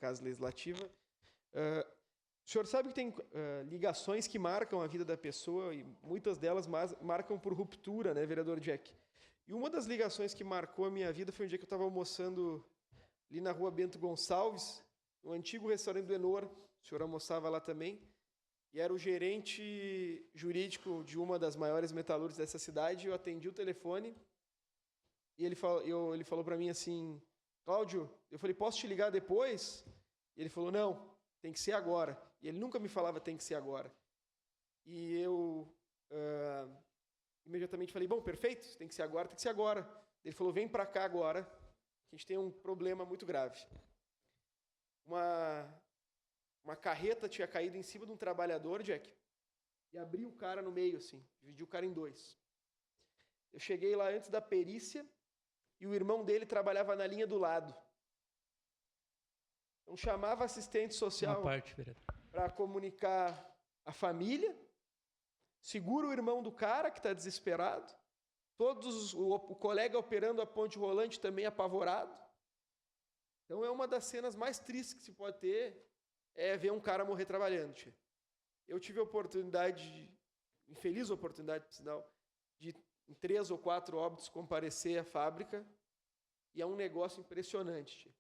Casa Legislativa. O senhor sabe que tem ligações que marcam a vida da pessoa e muitas delas marcam por ruptura, né, vereador Jack? E uma das ligações que marcou a minha vida foi um dia que eu estava almoçando ali na rua Bento Gonçalves, no antigo restaurante do Enor. O senhor almoçava lá também. E era o gerente jurídico de uma das maiores metalúrgicas dessa cidade. Eu atendi o telefone e ele falou para mim assim: Cláudio, eu falei, posso te ligar depois? E ele falou, não, tem que ser agora. E ele nunca me falava tem que ser agora. E eu imediatamente falei, bom, perfeito, tem que ser agora, tem que ser agora. Ele falou, vem para cá agora, que a gente tem um problema muito grave. Uma carreta tinha caído em cima de um trabalhador, Jack, e abriu o cara no meio, assim, dividiu o cara em dois. Eu cheguei lá antes da perícia e o irmão dele trabalhava na linha do lado. Então chamava assistente social para comunicar a família, segura o irmão do cara que está desesperado, o colega operando a ponte rolante também apavorado. Então é uma das cenas mais tristes que se pode ter, é ver um cara morrer trabalhando. Tia. Eu tive a oportunidade, infeliz oportunidade, por sinal, de em 3 ou 4 óbitos comparecer à fábrica, e é um negócio impressionante. Tia.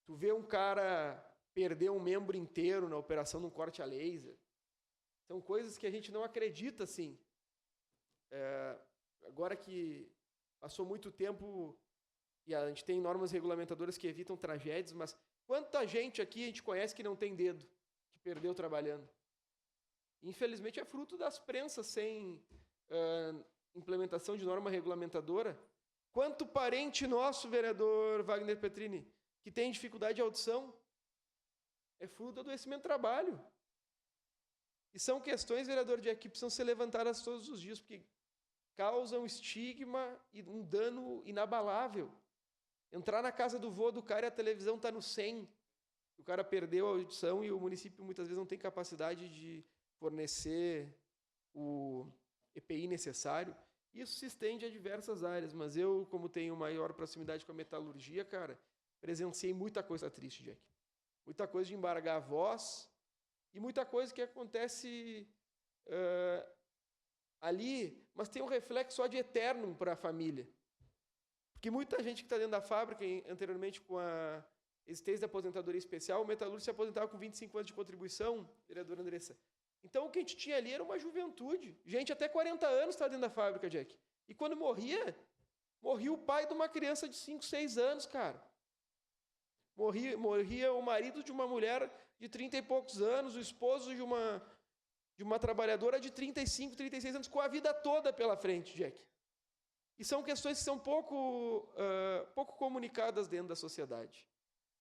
Tu vê um cara perder um membro inteiro na operação de um corte a laser. São coisas que a gente não acredita, assim. Agora que passou muito tempo e a gente tem normas regulamentadoras que evitam tragédias, mas quanta gente aqui a gente conhece que não tem dedo, que perdeu trabalhando? Infelizmente é fruto das prensas sem implementação de norma regulamentadora. Quanto parente nosso, vereador Wagner Petrini, que tem dificuldade de audição, é fruto do adoecimento do trabalho. E são questões, vereador, que precisam ser levantadas todos os dias, porque causam estigma e um dano inabalável. Entrar na casa do vô do cara e a televisão está no 100. O cara perdeu a audição e o município muitas vezes não tem capacidade de fornecer o EPI necessário. Isso se estende a diversas áreas, mas eu, como tenho maior proximidade com a metalurgia, cara, presenciei muita coisa triste, Jack. Muita coisa de embargar a voz e muita coisa que acontece ali, mas tem um reflexo só de eterno para a família. Porque muita gente que está dentro da fábrica, anteriormente com a existência da aposentadoria especial, o metalúrgico se aposentava com 25 anos de contribuição, vereadora Andressa. Então o que a gente tinha ali era uma juventude. Gente até 40 anos está dentro da fábrica, Jack. E quando morria o pai de uma criança de 5, 6 anos, cara. Morria o marido de uma mulher de 30 e poucos anos, o esposo de uma trabalhadora de 35, 36 anos, com a vida toda pela frente, Jack. E são questões que são pouco comunicadas dentro da sociedade.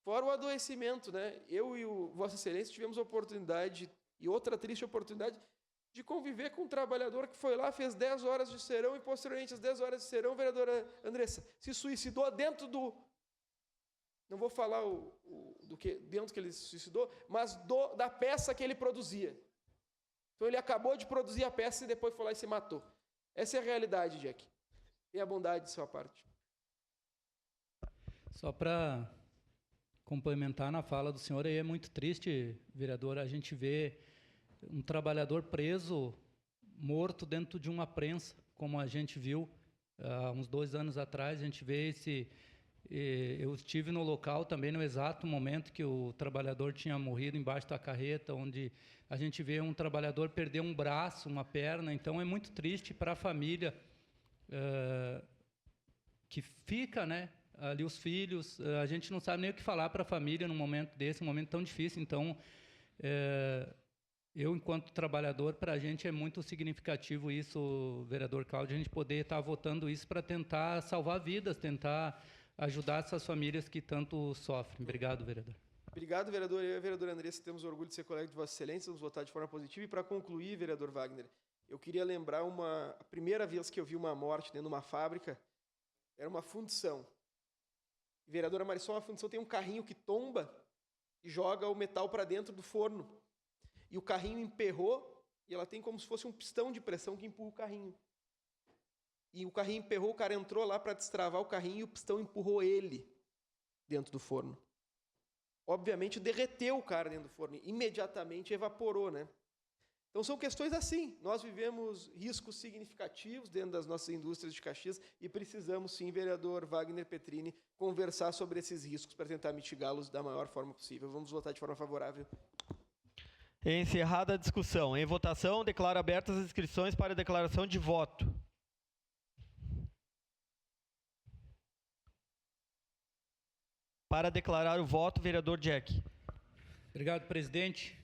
Fora o adoecimento, né? Eu e o Vossa Excelência tivemos a oportunidade, e outra triste oportunidade, de conviver com um trabalhador que foi lá, fez 10 horas de serão e, posteriormente, às 10 horas de serão, vereadora Andressa, se suicidou dentro do... Não vou falar do que dentro que ele se suicidou, mas da peça que ele produzia. Então ele acabou de produzir a peça e depois foi lá e se matou. Essa é a realidade, Jack. Tenha bondade de sua parte. Só para complementar na fala do senhor, aí é muito triste, vereador, a gente vê um trabalhador preso, morto dentro de uma prensa, como a gente viu há uns 2 anos atrás. A gente vê esse... Eu estive no local também no exato momento que o trabalhador tinha morrido embaixo da carreta, onde a gente vê um trabalhador perder um braço, uma perna. Então é muito triste para a família que fica, né, ali os filhos. A gente não sabe nem o que falar para a família num momento desse, um momento tão difícil. Então eu, enquanto trabalhador, para a gente é muito significativo isso, vereador Cláudio, a gente poder estar votando isso para tentar salvar vidas, tentar ajudar essas famílias que tanto sofrem. Obrigado, vereador. Obrigado, vereador. Eu e a vereadora Andressa temos orgulho de ser colega de Vossa Excelência, vamos votar de forma positiva. E para concluir, vereador Wagner, eu queria lembrar a primeira vez que eu vi uma morte dentro de uma fábrica, era uma fundição. E, vereadora Marisol, a fundição tem um carrinho que tomba e joga o metal para dentro do forno. E o carrinho emperrou e ela tem como se fosse um pistão de pressão que empurra o carrinho. E o carrinho emperrou, o cara entrou lá para destravar o carrinho e o pistão empurrou ele dentro do forno. obviamente derreteu o cara dentro do forno, imediatamente evaporou, né? Então são questões assim. Nós vivemos riscos significativos dentro das nossas indústrias de Caxias e precisamos sim, vereador Wagner Petrini, conversar sobre esses riscos para tentar mitigá-los da maior forma possível. Vamos votar de forma favorável. Encerrada a discussão. Em votação, declaro abertas as inscrições para a declaração de voto. Para declarar o voto, vereador Jack. Obrigado, presidente.